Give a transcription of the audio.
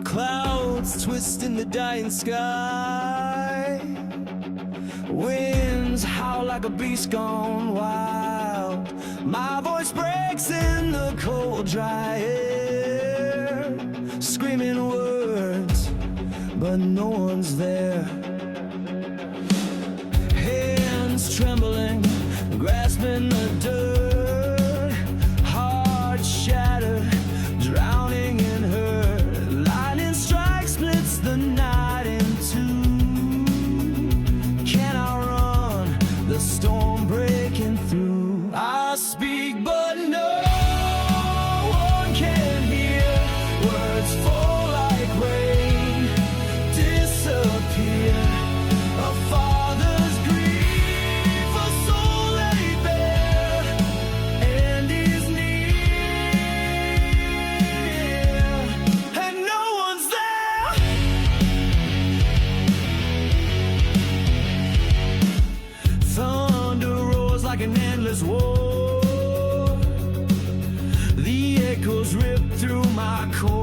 Clouds twist in the dying sky. Winds howl like a beast gone wild. My voice breaks in the cold, dry air, screaming words, but no one's there. Hands trembling, grasping the dirt, heart shattered, drowning in hurt. Lightning strikes, splits the night in two. Can I run the storm breaking through? I speak, but no one can hear. Words fall like rain, disappear. A father's grief, a soul laid bare, and is near, and no one's there. Thunder roars like an endless war. The echoes rip through my core.